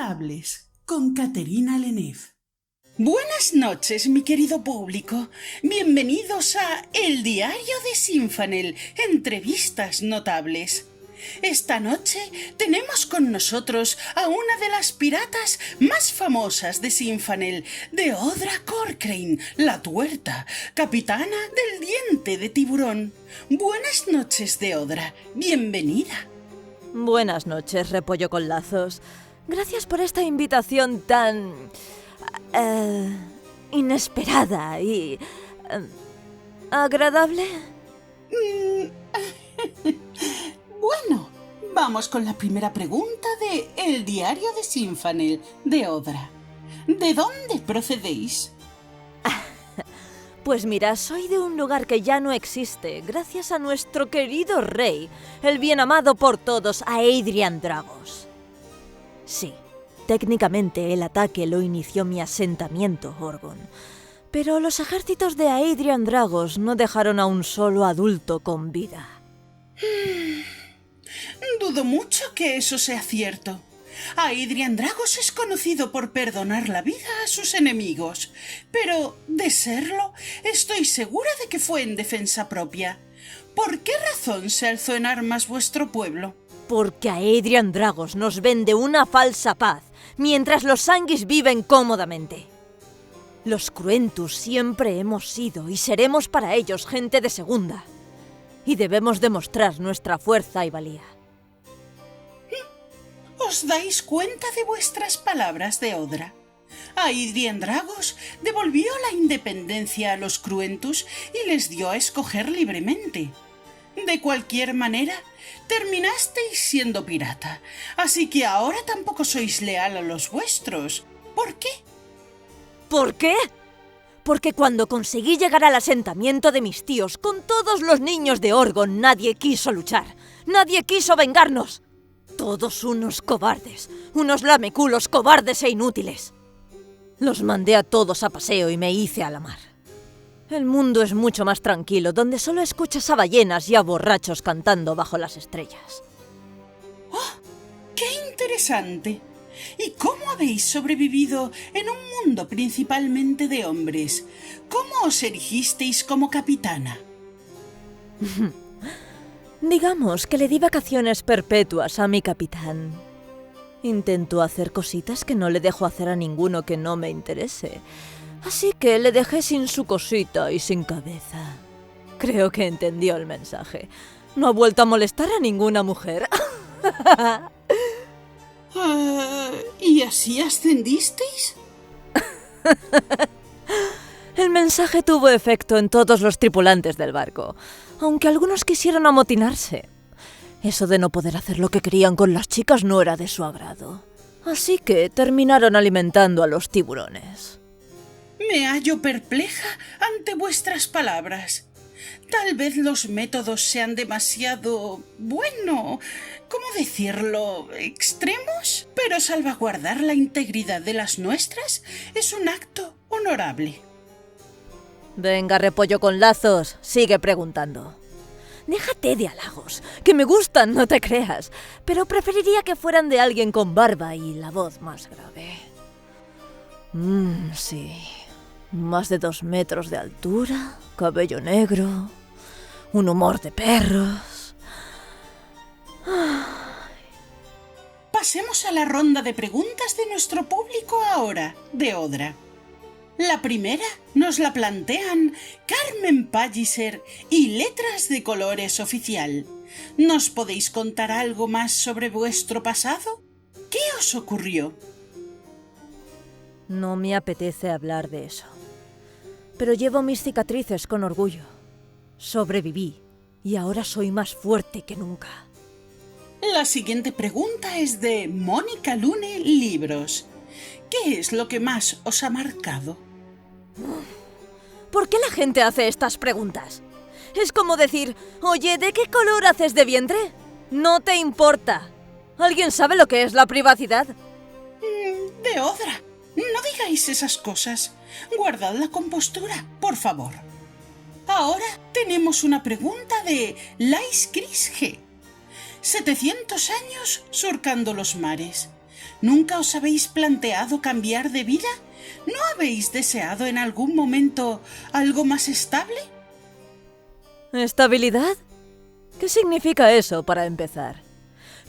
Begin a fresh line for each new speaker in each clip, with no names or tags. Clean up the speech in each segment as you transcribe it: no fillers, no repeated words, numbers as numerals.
Notables, con Caterina Lenef.
Buenas noches, mi querido público. Bienvenidos a El Diario de Sinfanel, entrevistas notables. Esta noche tenemos con nosotros a una de las piratas más famosas de Sinfanel, Deodra Corcrane, la tuerta, capitana del diente de tiburón. Buenas noches, Deodra. Bienvenida.
Buenas noches, repollo con lazos. Gracias por esta invitación tan... inesperada y... ¿agradable?
Bueno, vamos con la primera pregunta de El Diario de Sinfanel, Deodra. ¿De dónde procedéis?
Pues mira, soy de un lugar que ya no existe, gracias a nuestro querido rey, el bien amado por todos, Aedrian Dragos. Sí, técnicamente el ataque lo inició mi asentamiento, Orgon. Pero los ejércitos de Aedrian Dragos no dejaron a un solo adulto con vida.
Dudo mucho que eso sea cierto. Aedrian Dragos es conocido por perdonar la vida a sus enemigos, pero, de serlo, estoy segura de que fue en defensa propia. ¿Por qué razón se alzó en armas vuestro pueblo?
Porque Aedrian Dragos nos vende una falsa paz, mientras los Sanguis viven cómodamente. Los Cruentus siempre hemos sido y seremos para ellos gente de segunda. Y debemos demostrar nuestra fuerza y valía.
¿Os dais cuenta de vuestras palabras, Deodra? Aedrian Dragos devolvió la independencia a los Cruentus y les dio a escoger libremente. De cualquier manera, terminasteis siendo pirata, así que ahora tampoco sois leal a los vuestros. ¿Por qué?
¿Por qué? Porque cuando conseguí llegar al asentamiento de mis tíos con todos los niños de Orgon, nadie quiso luchar, nadie quiso vengarnos. Todos unos cobardes, unos lameculos cobardes e inútiles. Los mandé a todos a paseo y me hice a la mar. El mundo es mucho más tranquilo, donde solo escuchas a ballenas y a borrachos cantando bajo las estrellas.
¡Oh! ¡Qué interesante! ¿Y cómo habéis sobrevivido en un mundo principalmente de hombres? ¿Cómo os erigisteis como capitana?
Digamos que le di vacaciones perpetuas a mi capitán. Intento hacer cositas que no le dejo hacer a ninguno que no me interese. Así que le dejé sin su cosita y sin cabeza. Creo que entendió el mensaje. No ha vuelto a molestar a ninguna mujer.
¿Y así ascendisteis?
El mensaje tuvo efecto en todos los tripulantes del barco, aunque algunos quisieron amotinarse. Eso de no poder hacer lo que querían con las chicas no era de su agrado. Así que terminaron alimentando a los tiburones.
Me hallo perpleja ante vuestras palabras. Tal vez los métodos sean demasiado, bueno, ¿cómo decirlo?, extremos, pero salvaguardar la integridad de las nuestras es un acto honorable.
Venga, repollo con lazos, sigue preguntando. Déjate de halagos, que me gustan, no te creas, pero preferiría que fueran de alguien con barba y la voz más grave. Sí, más de 2 metros de altura, cabello negro, un humor de perros.
Pasemos a la ronda de preguntas de nuestro público ahora, Deodra. La primera nos la plantean Carmen Palliser y Letras de Colores Oficial. ¿Nos podéis contar algo más sobre vuestro pasado? ¿Qué os ocurrió?
No me apetece hablar de eso. Pero llevo mis cicatrices con orgullo. Sobreviví y ahora soy más fuerte que nunca.
La siguiente pregunta es de Mónica Lune Libros. ¿Qué es lo que más os ha marcado?
¿Por qué la gente hace estas preguntas? Es como decir, oye, ¿de qué color haces de vientre? No te importa. ¿Alguien sabe lo que es la privacidad?
Deodra, no digáis esas cosas. Guardad la compostura, por favor. Ahora tenemos una pregunta de Lais Chris G. 700 años surcando los mares. ¿Nunca os habéis planteado cambiar de vida? ¿No habéis deseado en algún momento algo más estable?
¿Estabilidad? ¿Qué significa eso para empezar?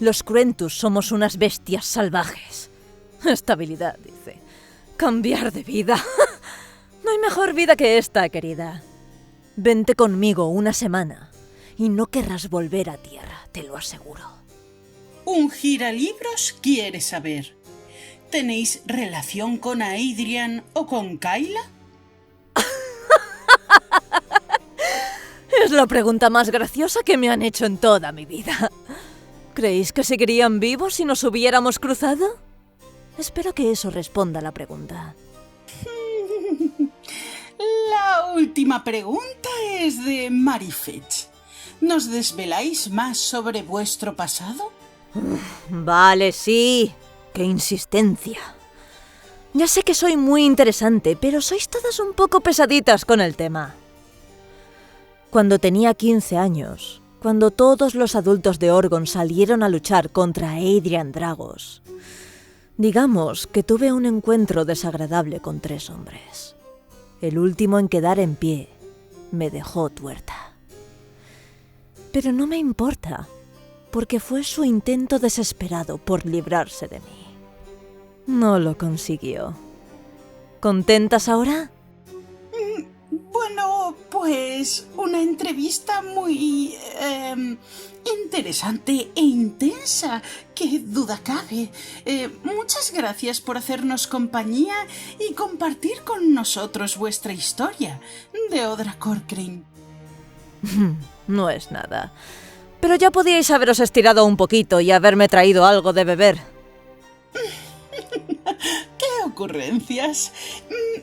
Los Cruentus somos unas bestias salvajes. Estabilidad, dice. Cambiar de vida. No hay mejor vida que esta, querida. Vente conmigo una semana y no querrás volver a tierra, te lo aseguro.
Un giralibros quiere saber. ¿Tenéis relación con Adrian o con Kyla?
Es la pregunta más graciosa que me han hecho en toda mi vida. ¿Creéis que seguirían vivos si nos hubiéramos cruzado? Espero que eso responda a la pregunta.
La última pregunta es de Marifetch. ¿Nos desveláis más sobre vuestro pasado?
Vale, sí. ¡Qué insistencia! Ya sé que soy muy interesante, pero sois todas un poco pesaditas con el tema. Cuando tenía 15 años, cuando todos los adultos de Orgon salieron a luchar contra Adrian Dragos, digamos que tuve un encuentro desagradable con 3 hombres. El último en quedar en pie me dejó tuerta. Pero no me importa, porque fue su intento desesperado por librarse de mí. No lo consiguió. ¿Contentas ahora?
Bueno, pues una entrevista muy interesante e intensa, qué duda cabe. Muchas gracias por hacernos compañía y compartir con nosotros vuestra historia, Deodra Corcrane.
No es nada. Pero ya podíais haberos estirado un poquito y haberme traído algo de beber.
¡Qué ocurrencias!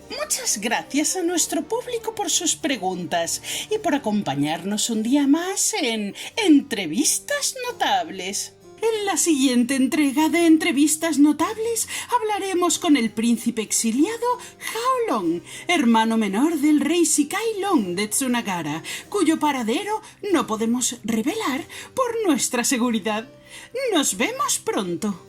Muchas gracias a nuestro público por sus preguntas y por acompañarnos un día más en Entrevistas Notables. En la siguiente entrega de Entrevistas Notables hablaremos con el príncipe exiliado Hao Long, hermano menor del rey Sikai Long de Tsunagara, cuyo paradero no podemos revelar por nuestra seguridad. ¡Nos vemos pronto!